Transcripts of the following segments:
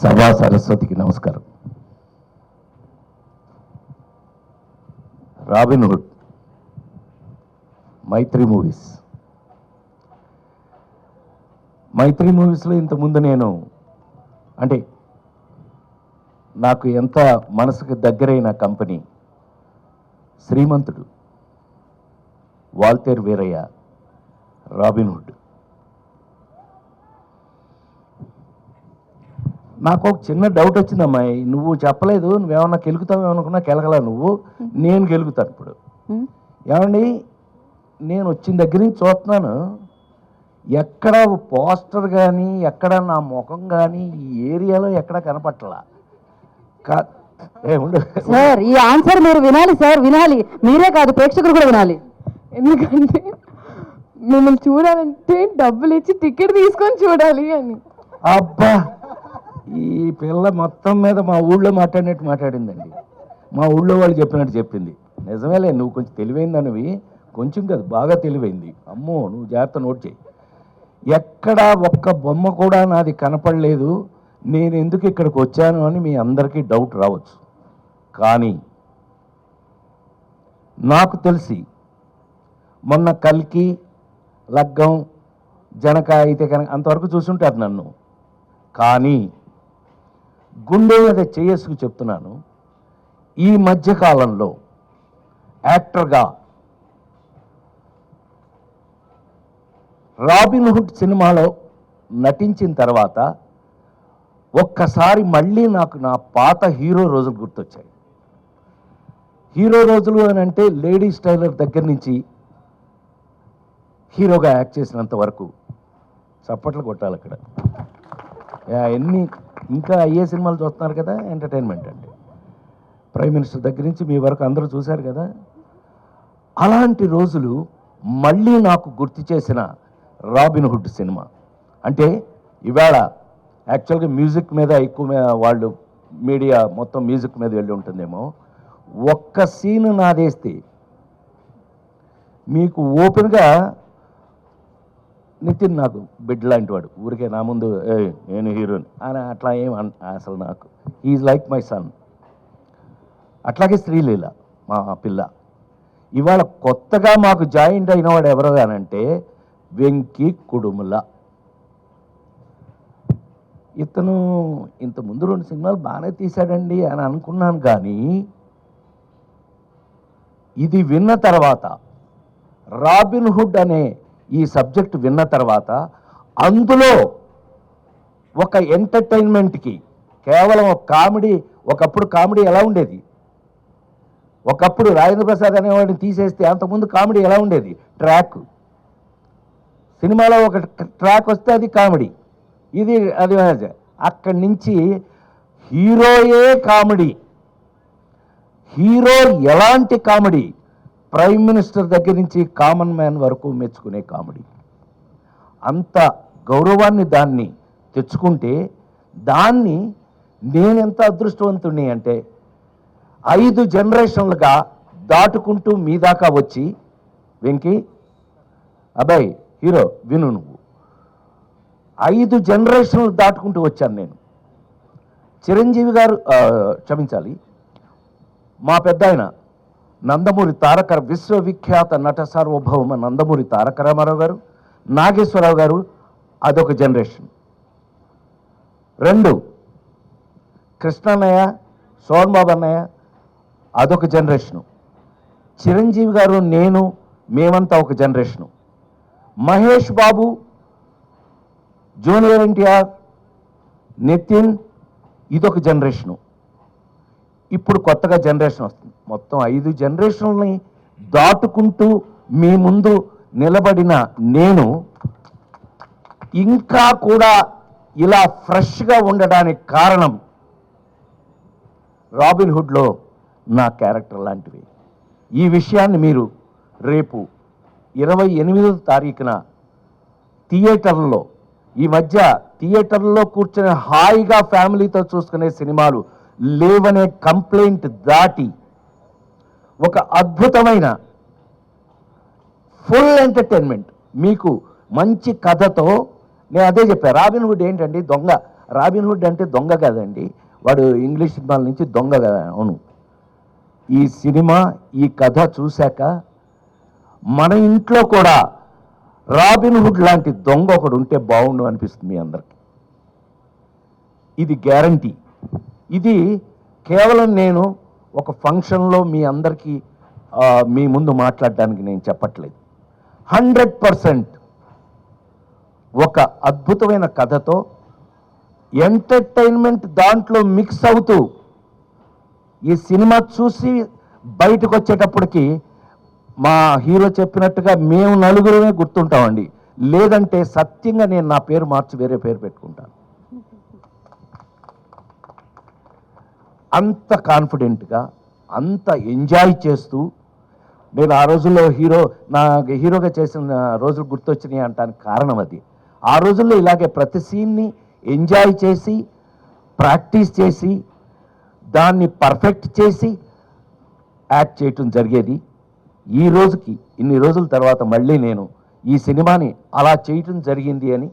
సభా సరస్వతికి నమస్కారం. రాబిన్హుడ్, మైత్రి మూవీస్లో ఇంతకుముందు నేను అంటే నాకు ఎంత మనసుకు దగ్గరైన కంపెనీ శ్రీమంతుడు, వాల్తేర్ వీరయ్య, రాబిన్హుడ్. నాకు ఒక చిన్న డౌట్ వచ్చింది, అమ్మాయి నువ్వు చెప్పలేదు, నువ్వేమన్నా కెలుగుతావు అనుకున్నా కెలగలా నువ్వు, నేను గెలుగుతాను ఇప్పుడు. ఏమండి, నేను వచ్చిన దగ్గర నుంచి చూస్తున్నాను, ఎక్కడ పోస్టర్ కానీ ఎక్కడ నా ముఖం కానీ ఈ ఏరియాలో ఎక్కడ కనపట్టలా. సార్ ఈ ఆన్సర్ మీరు వినాలి సార్, వినాలి, మీరే కాదు ప్రేక్షకులు కూడా వినాలి. ఎందుకంటే మిమ్మల్ని చూడాలంటే డబ్బులు ఇచ్చి టికెట్ తీసుకొని చూడాలి అని. అబ్బా, ఈ పిల్ల మొత్తం మీద మా ఊళ్ళో మాట్లాడినట్టు మాట్లాడిందండి. మా ఊళ్ళో వాళ్ళు చెప్పినట్టు చెప్పింది. నిజమేలే, నువ్వు కొంచెం తెలివైందనివి, కొంచెం కాదు బాగా తెలివైంది. అమ్మో, నువ్వు జాగ్రత్త నోట్ చేయి. ఎక్కడ ఒక్క బొమ్మ కూడా నాది కనపడలేదు, నేను ఎందుకు ఇక్కడికి వచ్చాను అని మీ అందరికీ డౌట్ రావచ్చు. కానీ నాకు తెలిసి మొన్న కల్కి, లగ్గం, జనక అయితే కనుక అంతవరకు చూసుంటారు నన్ను. కానీ గుండె మీద చేసుకు చెప్తున్నాను, ఈ మధ్యకాలంలో యాక్టర్గా రాబిన్హుడ్ సినిమాలో నటించిన తర్వాత ఒక్కసారి మళ్ళీ నాకు నా పాత హీరో రోజులు గుర్తొచ్చాయి. హీరో రోజులు అని అంటే లేడీస్ టైలర్ దగ్గర నుంచి హీరోగా యాక్ట్ చేసినంత వరకు చప్పట్లు కొట్టాలి అక్కడ. ఎన్ని ఇంకా అయ్యే సినిమాలు చూస్తున్నారు కదా, ఎంటర్టైన్మెంట్ అంటే ప్రైమ్ మినిస్టర్ దగ్గర నుంచి మీ వరకు అందరూ చూశారు కదా. అలాంటి రోజులు మళ్ళీ నాకు గుర్తు చేసిన రాబిన్హుడ్ సినిమా. అంటే ఇవాళ యాక్చువల్గా మ్యూజిక్ మీద ఎక్కువ వాళ్ళు మీడియా మొత్తం మ్యూజిక్ మీద వెళ్ళి ఉంటుందేమో. ఒక్క సీన్ నాదేస్తే మీకు ఓపెన్గా, నితిన్ నాకు బిడ్ లాంటి వాడు, ఊరికే నా ముందు నేను హీరోని అని అట్లా ఏం అసలు నాకు ఈజ్ లైక్ మై సన్. అట్లాగే శ్రీలీల మా పిల్ల. ఇవాళ కొత్తగా మాకు జాయింట్ అయినవాడు ఎవరో కానంటే వెంకీ కుడుముల. ఇతను ఇంతకుముందు 2 సినిమాలు బాగానే తీశాడండి అని అనుకున్నాను. కానీ ఇది విన్న తర్వాత, రాబిన్హుడ్ అనే ఈ సబ్జెక్ట్ విన్న తర్వాత, అందులో ఒక ఎంటర్టైన్మెంట్కి కేవలం ఒక కామెడీ, ఒకప్పుడు కామెడీ ఎలా ఉండేది, ఒకప్పుడు రాజేంద్ర ప్రసాద్ అనేవాడిని తీసేస్తే అంతకుముందు కామెడీ ఎలా ఉండేది, ట్రాక్ సినిమాలో ఒక ట్రాక్ వస్తే అది కామెడీ, ఇది అది. అక్కడి నుంచి హీరోయే కామెడీ, హీరో ఎలాంటి కామెడీ, ప్రైమ్ మినిస్టర్ దగ్గర నుంచి కామన్ మ్యాన్ వరకు మెచ్చుకునే కామెడీ. అంత గౌరవాన్ని దాన్ని తెచ్చుకుంటే, దాన్ని నేనెంత అదృష్టవంతుణ్ణి అంటే 5 జనరేషన్లుగా దాటుకుంటూ మీ దాకా వచ్చి, వెంకీ అబ్బాయి హీరో విను, నువ్వు 5 జనరేషన్లు దాటుకుంటూ వచ్చాను నేను. చిరంజీవి గారు, క్షమించాలి, మా పెద్ద ఆయన నందమూరి తారక, విశ్వవిఖ్యాత నట సార్వభౌమ నందమూరి తారక రామారావు గారు, నాగేశ్వరరావు గారు, అదొక జనరేషన్. 2 కృష్ణన్నయ్య, సోన్బాబు అన్నయ్య, అదొక జనరేషను. చిరంజీవి గారు, నేను, మేమంతా ఒక జనరేషను. మహేష్ బాబు, జూనియర్ ఎన్టీఆర్, నితిన్, ఇదొక జనరేషను. ఇప్పుడు కొత్తగా జనరేషన్ వస్తుంది. మొత్తం 5 జనరేషన్లని దాటుకుంటూ మీ ముందు నిలబడిన నేను ఇంకా కూడా ఇలా ఫ్రెష్గా ఉండడానికి కారణం రాబిన్హుడ్లో నా క్యారెక్టర్ లాంటివి. ఈ విషయాన్ని మీరు రేపు 28వ తారీఖున థియేటర్లో, ఈ మధ్య థియేటర్లో కూర్చొని హాయిగా ఫ్యామిలీతో చూసుకునే సినిమాలు లేవనే కంప్లైంట్ దాటి ఒక అద్భుతమైన ఫుల్ ఎంటర్టైన్మెంట్ మీకు మంచి కథతో, నేను అదే చెప్పాను, రాబిన్హుడ్ ఏంటండి దొంగ, రాబిన్ హుడ్ అంటే దొంగ కదండి, వాడు ఇంగ్లీష్ సినిమాల నుంచి దొంగ కదా. అవును, ఈ సినిమా ఈ కథ చూశాక మన ఇంట్లో కూడా రాబిన్ హుడ్ లాంటి దొంగ ఒకడు ఉంటే బాగుండు అనిపిస్తుంది మీ అందరికి. ఇది గ్యారంటీ. ఇది కేవలం నేను ఒక ఫంక్షన్లో మీ అందరికీ మీ ముందు మాట్లాడడానికి నేను చెప్పట్లేదు. 100% ఒక అద్భుతమైన కథతో ఎంటర్టైన్మెంట్ దాంట్లో మిక్స్ అవుతూ ఈ సినిమా చూసి బయటకు వచ్చేటప్పటికి మా హీరో చెప్పినట్టుగా మేము నలుగురమే గుర్తుంటామండి. లేదంటే సత్యంగా నేను నా పేరు మార్చి వేరే పేరు పెట్టుకుంటాను. అంత కాన్ఫిడెంట్గా, అంత ఎంజాయ్ చేస్తూ నేను ఆ రోజుల్లో హీరోగా చేసిన రోజులు గుర్తొచ్చినాయి అంటానికి కారణం అది. ఆ రోజుల్లో ఇలాగే ప్రతి సీన్ని ఎంజాయ్ చేసి ప్రాక్టీస్ చేసి దాన్ని పర్ఫెక్ట్ చేసి యాక్ట్ చేయటం జరిగేది. ఈ రోజుకి ఇన్ని రోజుల తర్వాత మళ్ళీ నేను ఈ సినిమాని అలా చేయటం జరిగింది అని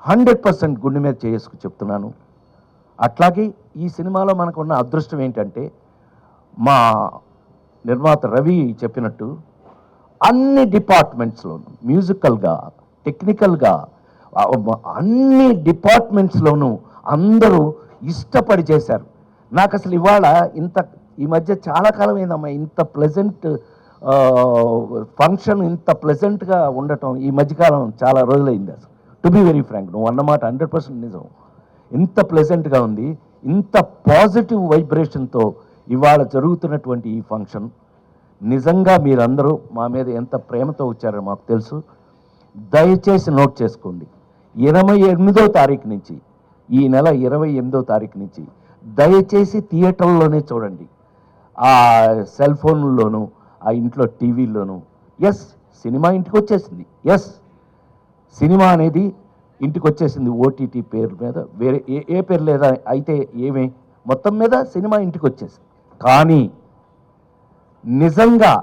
100% గుండె మీద చేసుకు చెప్తున్నాను. అట్లాగే ఈ సినిమాలో మనకున్న అదృష్టం ఏంటంటే మా నిర్మాత రవి చెప్పినట్టు అన్ని డిపార్ట్మెంట్స్లోనూ, మ్యూజికల్గా, టెక్నికల్గా, అన్ని డిపార్ట్మెంట్స్లోనూ అందరూ ఇష్టపడి చేశారు. నాకు అసలు ఇవాళ ఈ మధ్య చాలా కాలం అయిందమ్మా ఇంత ప్లెజెంట్ ఫంక్షన్, ఇంత ప్లెజెంట్గా ఉండటం ఈ మధ్యకాలం చాలా రోజులైంది. అసలు టు బి వెరీ ఫ్రాంక్, నువ్వు అన్నమాట 100% నిజం. ఇంత ప్లెజెంట్గా ఉంది, ఇంత పాజిటివ్ వైబ్రేషన్తో ఇవాళ జరుగుతున్నటువంటి ఈ ఫంక్షన్ నిజంగా మీరందరూ మా మీద ఎంత ప్రేమతో వచ్చారో మాకు తెలుసు. దయచేసి నోట్ చేసుకోండి, 28వ తారీఖు నుంచి, ఈ నెల 28వ తారీఖు నుంచి దయచేసి థియేటర్లోనే చూడండి. ఆ సెల్ ఫోన్లోనూ, ఆ ఇంట్లో టీవీల్లోనూ. ఎస్, సినిమా ఇంటికి వచ్చేసింది. ఎస్, సినిమా అనేది ఇంటికి వచ్చేసింది ఓటీటీ పేరు మీద. వేరే ఏ పేరు లేదా అయితే ఏమే, మొత్తం మీద సినిమా ఇంటికి వచ్చేసింది. కానీ నిజంగా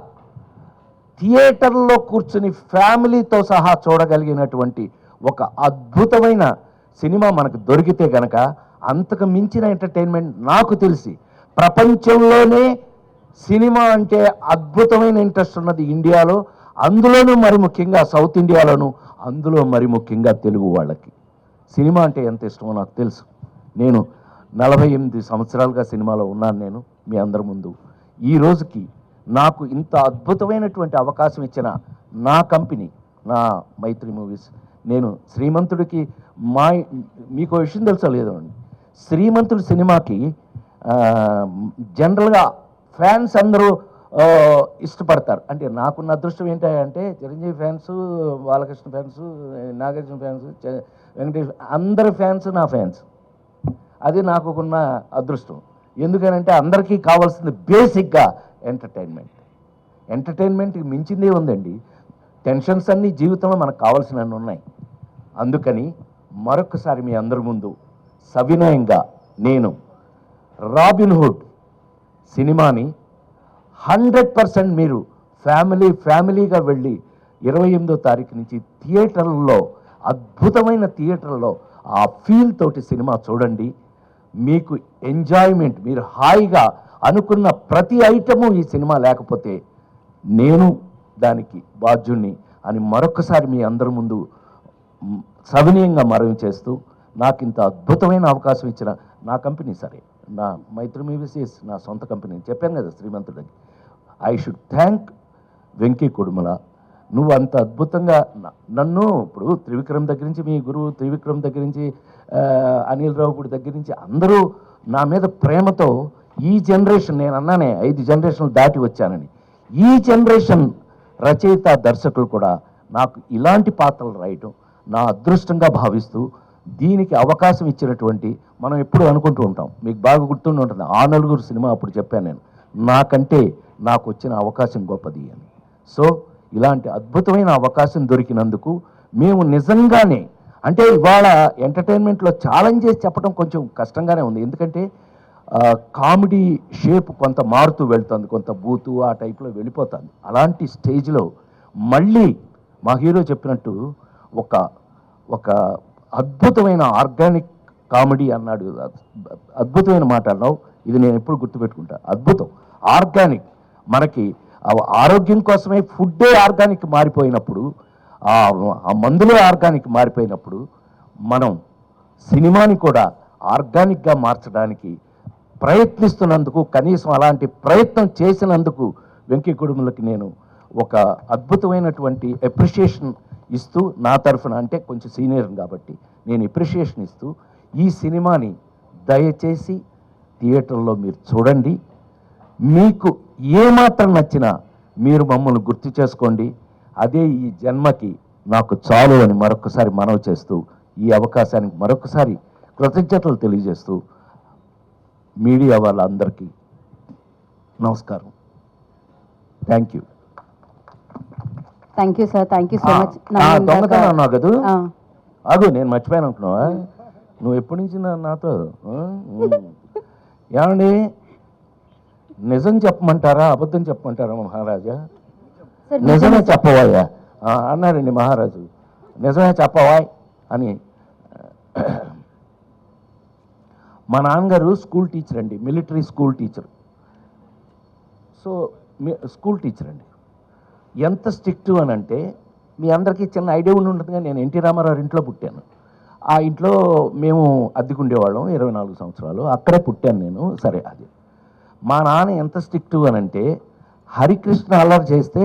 థియేటర్లో కూర్చుని ఫ్యామిలీతో సహా చూడగలిగినటువంటి ఒక అద్భుతమైన సినిమా మనకు దొరికితే గనక అంతకు మించిన ఎంటర్టైన్మెంట్ నాకు తెలిసి ప్రపంచంలోనే సినిమా అంటే అద్భుతమైన ఇంట్రెస్ట్ ఉన్నది ఇండియాలో, అందులోనూ మరి ముఖ్యంగా సౌత్ ఇండియాలోను, అందులో మరి ముఖ్యంగా తెలుగు వాళ్ళకి సినిమా అంటే ఎంత ఇష్టమో నాకు తెలుసు. నేను 48 సంవత్సరాలుగా సినిమాలో ఉన్నాను. నేను మీ అందరి ముందు ఈ రోజుకి నాకు ఇంత అద్భుతమైనటువంటి అవకాశం ఇచ్చిన నా కంపెనీ, నా మైత్రి మూవీస్. నేను శ్రీమంతుడికి మీకు విషయం తెలుసా లేదో అండి, శ్రీమంతుడి సినిమాకి జనరల్గా ఫ్యాన్స్ అందరూ ఇష్టపడతారు. అంటే నాకున్న అదృష్టం ఏంటంటే Chiranjeevi fans, Balakrishna fans, Nagarjuna fans, Venkatesh, అందరి ఫ్యాన్స్ నా ఫ్యాన్స్. అది నాకున్న అదృష్టం. ఎందుకనంటే అందరికీ కావాల్సింది బేసిక్గా ఎంటర్టైన్మెంట్కి మించిందే ఉందండి. టెన్షన్స్ అన్నీ జీవితంలో మనకు కావాల్సినవి ఉన్నాయి. అందుకని మరొకసారి మీ అందరి ముందు సవినయంగా నేను రాబిన్ హుడ్ సినిమాని 100% మీరు ఫ్యామిలీగా వెళ్ళి 28వ తారీఖు నుంచి థియేటర్లో, అద్భుతమైన థియేటర్లో ఆ ఫీల్ తోటి సినిమా చూడండి. మీకు ఎంజాయ్మెంట్, మీరు హాయిగా అనుకున్న ప్రతి ఐటము ఈ సినిమా లేకపోతే నేను దానికి బాధ్యుణ్ణి అని మరొకసారి మీ అందరి ముందు సవినయంగా మనవి చేస్తూ, నాకు ఇంత అద్భుతమైన అవకాశం ఇచ్చిన నా కంపెనీ, సరే నా మైత్రి మూవీస్ నా సొంత కంపెనీ చెప్పాను కదా శ్రీమంతుడికి, I should thank Venky Kudumala. నువ్వు అంత అద్భుతంగా నన్ను ఇప్పుడు త్రివిక్రమ్ దగ్గర నుంచి, మీ గురువు త్రివిక్రమ్ దగ్గర నుంచి, అనిల్ రావుపూడి దగ్గర నుంచి అందరూ నా మీద ప్రేమతో ఈ జనరేషన్, నేను అన్నానే 5 జనరేషన్లు దాటి వచ్చానని, ఈ జనరేషన్ రచయిత దర్శకులు కూడా నాకు ఇలాంటి పాత్రలు రాయటం నా అదృష్టంగా భావిస్తూ, దీనికి అవకాశం ఇచ్చినటువంటి, మనం ఎప్పుడు అనుకుంటూ ఉంటాం, మీకు బాగా గుర్తుండి ఉంటుంది, ఆ నలుగురు సినిమా అప్పుడు చెప్పాను నేను, నాకంటే నాకు వచ్చిన అవకాశం గొప్పది అని. సో ఇలాంటి అద్భుతమైన అవకాశం దొరికినందుకు మేము నిజంగానే, అంటే ఇవాళ ఎంటర్టైన్మెంట్లో ఛాలెంజ్ చేసి చెప్పడం కొంచెం కష్టంగానే ఉంది. ఎందుకంటే కామెడీ షేప్ కొంత మారుతూ వెళ్తుంది, కొంత బూతు ఆ టైప్లో వెళ్ళిపోతుంది. అలాంటి స్టేజ్లో మళ్ళీ మా హీరో చెప్పినట్టు ఒక అద్భుతమైన ఆర్గానిక్ కామెడీ అన్నాడు. అద్భుతమైన మాట అన్నావు. ఇది నేను ఎప్పుడు గుర్తుపెట్టుకుంటా. అద్భుతం. ఆర్గానిక్, మనకి ఆరోగ్యం కోసమే ఫుడ్డే ఆర్గానిక్ మారిపోయినప్పుడు, ఆ మందులే ఆర్గానిక్ మారిపోయినప్పుడు, మనం సినిమాని కూడా ఆర్గానిక్గా మార్చడానికి ప్రయత్నిస్తున్నందుకు, కనీసం అలాంటి ప్రయత్నం చేసినందుకు వెంకీ కుటుంబలకి నేను ఒక అద్భుతమైనటువంటి అప్రిషియేషన్ ఇస్తూ, నా తరఫున, అంటే కొంచెం సీనియర్ కాబట్టి నేను అప్రిషియేషన్ ఇస్తూ, ఈ సినిమాని దయచేసి థియేటర్లో మీరు చూడండి. మీకు ఏమాత్రం నచ్చినా మీరు మమ్మల్ని గుర్తు చేసుకోండి. అదే ఈ జన్మకి నాకు చాలు అని మరొకసారి మనవి చేస్తూ, ఈ అవకాశానికి మరొకసారి కృతజ్ఞతలు తెలియజేస్తూ, మీడియా వాళ్ళందరికీ నమస్కారం. Thank you. Thank you sir, thank you so much. దొంగతనం అన్నావు కదా, అగు నేను మర్చిపోయాను అనుకున్నావా? నువ్వు ఎప్పటి నుంచి నాతో ఏమండి నిజం చెప్పమంటారా అబద్ధం చెప్పమంటారా మహారాజా? నిజమే చెప్పవాయా అన్నాడండి మహారాజు. నిజమే చెప్పవా అని. మా నాన్నగారు స్కూల్ టీచర్ అండి, military school teacher. So school teacher అండి. ఎంత స్ట్రిక్ట్ అని అంటే, మీ అందరికీ చిన్న ఐడియా ఉండి ఉంటుందిగా, నేను ఎన్టీ రామారావు ఇంట్లో పుట్టాను. ఆ ఇంట్లో మేము అద్దెకుండేవాళ్ళం 24 సంవత్సరాలు. అక్కడే పుట్టాను నేను. సరే, అది మా నాన్న ఎంత స్ట్రిక్ట్ అని అంటే, హరికృష్ణ అల్లరి చేస్తే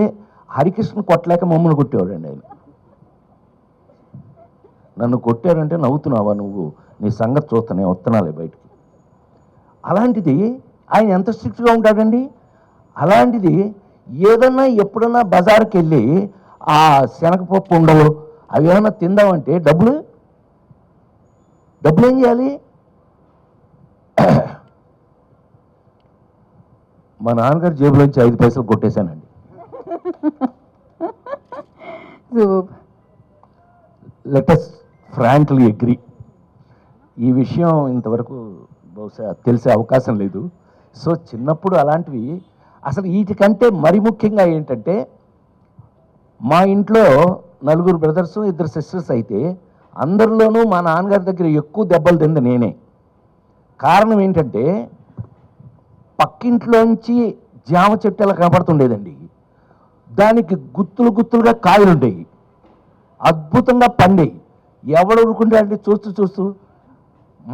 హరికృష్ణ కొట్టలేక మమ్మల్ని కొట్టేవాడండి ఆయన. నన్ను కొట్టారంటే నవ్వుతున్నావా నువ్వు, నీ సంగతి చూస్తానే వస్తున్నాలే బయటికి. అలాంటిది ఆయన ఎంత స్ట్రిక్ట్గా ఉంటాడండి. అలాంటిది ఏదన్నా ఎప్పుడన్నా బజార్కి వెళ్ళి ఆ శనగపప్పు ఉండవు అవి ఏమన్నా తిందామంటే డబ్బులు ఏం చేయాలి? మా నాన్నగారు జేబులోంచి 5 పైసలు కొట్టేశానండి. Let us frankly agree. ఈ విషయం ఇంతవరకు బహుశా తెలిసే అవకాశం లేదు. సో చిన్నప్పుడు అలాంటివి అసలు వీటికంటే మరి ముఖ్యంగా ఏంటంటే, మా ఇంట్లో 4 బ్రదర్స్ 2 సిస్టర్స్ అయితే అందరిలోనూ మా నాన్నగారి దగ్గర ఎక్కువ దెబ్బలు తింది నేనే. కారణం ఏంటంటే, పక్కింట్లోంచి జామ చెట్టు ఎలా కనపడుతుండేదండి, దానికి గుత్తులుగా కాయలు ఉండేవి, అద్భుతంగా పండేవి. ఎవడు ఊరుకుంటాడంటే చూస్తూ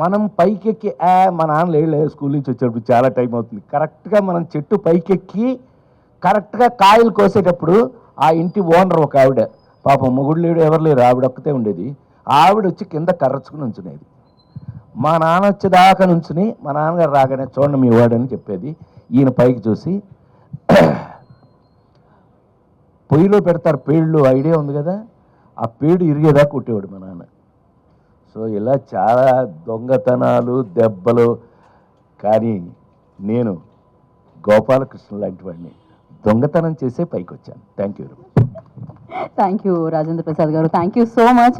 మనం పైకెక్కి మా నాన్న లేదు స్కూల్ నుంచి వచ్చేటప్పుడు చాలా టైం అవుతుంది, కరెక్ట్గా మనం చెట్టు పైకెక్కి కరెక్ట్గా కాయలు కోసేటప్పుడు ఆ ఇంటి ఓనర్ ఒక ఆవిడ, పాపం మొగుడు లేడు ఎవరు లేరు, ఆవిడ ఒక్కతే ఉండేది. ఆవిడ వచ్చి కింద కర్రచుకుని ఉంచునేది. మా నాన్న వచ్చేదాకా నుంచుని మా నాన్నగారు రాగానే చూడండి మీ వాడని చెప్పేది. ఈయన పైకి చూసి పొయ్యిలో పెడతారు పేళ్ళు, ఐడియా ఉంది కదా, ఆ పేడు ఇరిగేదాకా కొట్టేవాడు మా నాన్న. సో ఇలా చాలా దొంగతనాలు దెబ్బలు. కానీ నేను గోపాలకృష్ణ లాంటి వాడిని దొంగతనం చేసే పైకి వచ్చాను. Thank you. Thank you Rajendra Prasad గారు, థ్యాంక్ యూ సో మచ్.